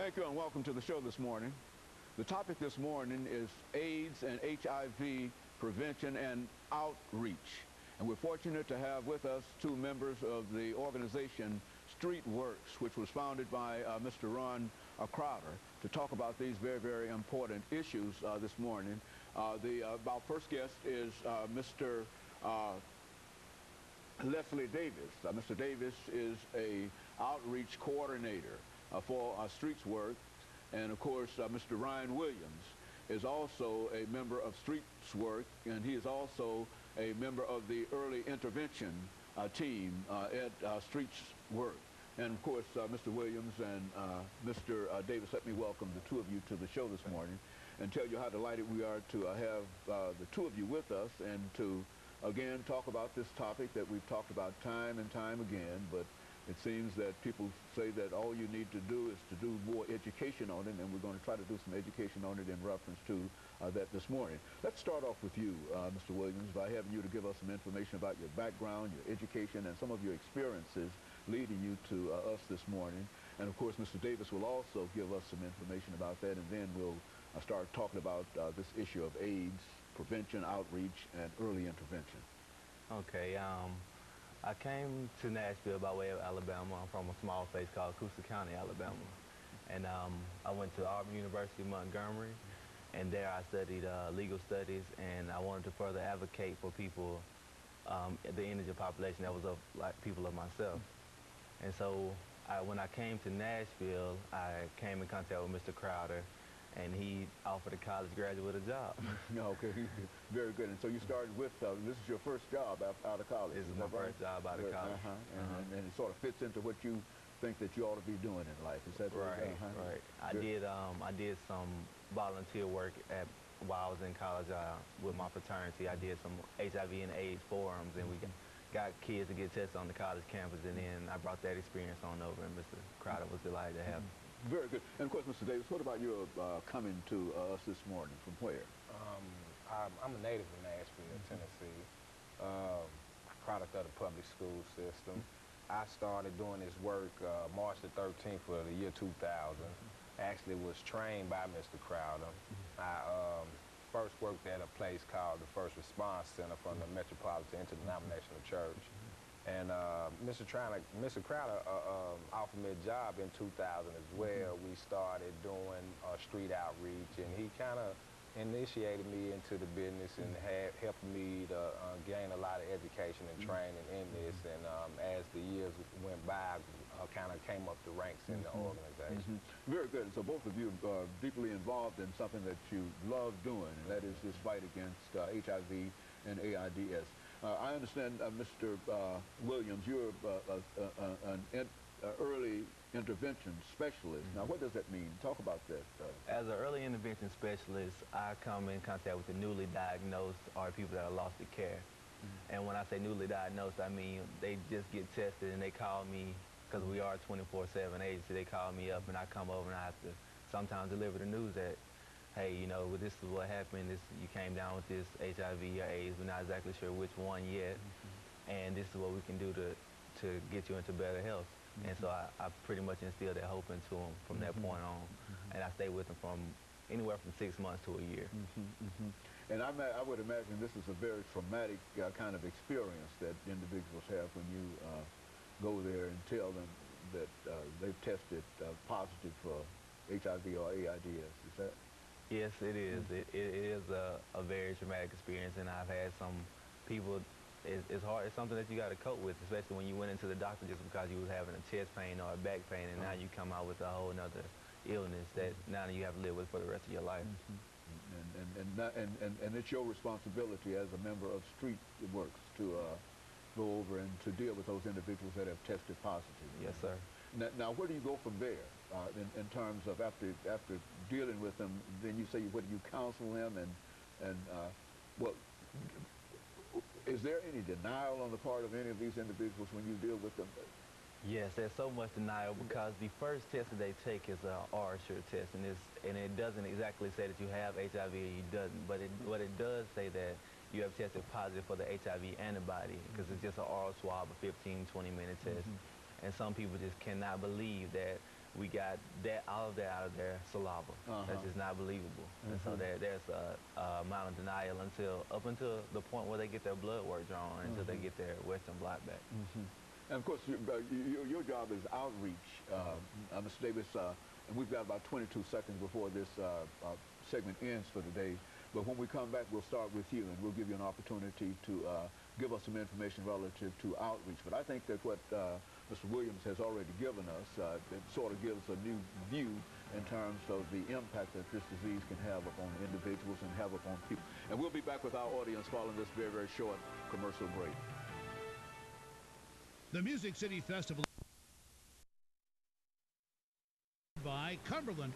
Thank you and welcome to the show this morning. The topic this morning is AIDS and HIV prevention and outreach. And we're fortunate to have with us two members of the organization StreetWorks, which was founded by Mr. Ron Crowder, to talk about these very, very important issues this morning. Our first guest is Mr. Leslie Davis. Mr. Davis is a outreach coordinator for StreetWorks, and of course Mr. RWilliams is also a member of StreetWorks, and he is also a member of the early intervention team at StreetWorks. And of course Mr. Williams and Mr. Davis, let me welcome the two of you to the show this morning and tell you how delighted we are to have the two of you with us and to again talk about this topic that we've talked about time and time again, but it seems that people say that all you need to do is to do more education on it, and we're going to try to do some education on it in reference to that this morning. Let's start off with you, Mr. Williams, by having you to give us some information about your background, your education, and some of your experiences leading you to us this morning. And of course, Mr. Davis will also give us some information about that, and then we'll start talking about this issue of AIDS, prevention, outreach, and early intervention. Okay, I came to Nashville by way of Alabama. I'm from a small place called Coosa County, Alabama. And I went to University, Montgomery, and there I studied legal studies, and I wanted to further advocate for people, the indigent population that was of like people of myself. And so when I came to Nashville, I came in contact with Mr. Crowder, and he offered a college graduate a job. Okay, very good. And so you started with, this is your first job out of college. This is my first job out of college. And it sort of fits into what you think that you ought to be doing in life. Is that right? Right. I did some volunteer work while I was in college with my fraternity. I did some HIV and AIDS forums, and we got kids to get tested on the college campus, and then I brought that experience on over, and Mr. Crowder was delighted to have me. Very good. And of course, Mr. Davis, what about your coming to us this morning? From where? I'm a native of Nashville, Tennessee, product of the public school system. I started doing this work March the 13th of the year 2000. Actually was trained by Mr. Crowder. I first worked at a place called the First Response Center from the Metropolitan Interdenominational Church. And Mr. Crowder offered me a job in 2000 as well. We started doing street outreach, and he kind of initiated me into the business and helped me to gain a lot of education and training in this. And as the years went by, I kind of came up the ranks in the organization. Very good. So both of you are deeply involved in something that you love doing, and that is this fight against HIV and AIDS. I understand, Mr. Williams, you're an early intervention specialist. Now, what does that mean? Talk about that. As an early intervention specialist, I come in contact with the newly diagnosed or people that are lost to care. And when I say newly diagnosed, I mean they just get tested and they call me, because we are a 24/7 agency, they call me up and I come over and I have to sometimes deliver the news that, hey, you know, this is what happened. You came down with this HIV or AIDS. We're not exactly sure which one yet, and this is what we can do to get you into better health. And so I pretty much instilled that hope into them from that point on, and I stayed with them from anywhere from 6 months to a year. And I would imagine this is a very traumatic kind of experience that individuals have when you go there and tell them that they've tested positive for HIV or AIDS. Is that? Yes, it is. It is a very traumatic experience, and I've had some people, it's hard, it's something that you got to cope with, especially when you went into the doctor just because you was having a chest pain or a back pain, and now you come out with a whole nother illness that now you have to live with for the rest of your life. And it's your responsibility as a member of StreetWorks to go over and to deal with those individuals that have tested positive. Yes, sir. Now, where do you go from there in terms of after dealing with them? Then you say, what do you counsel them, and well, is there any denial on the part of any of these individuals when you deal with them? Yes, there's so much denial because the first test that they take is a R-sure test, and it doesn't exactly say that you have HIV or you doesn't, but what it does say that you have tested positive for the HIV antibody, because it's just an oral swab, a 15, 20-minute test. And some people just cannot believe that we got all of that out of their saliva. That's just not believable. And so there's a amount of denial up until the point where they get their blood work drawn, until they get their Western blot back. And of course, your job is outreach, Mr. Davis, and we've got about 22 seconds before this segment ends for today. But when we come back, we'll start with you, and we'll give you an opportunity to give us some information relative to outreach. But I think that what Mr. Williams has already given us, it sort of gives a new view in terms of the impact that this disease can have upon individuals and have upon people. And we'll be back with our audience following this very, very short commercial break. The Music City Festival by Cumberland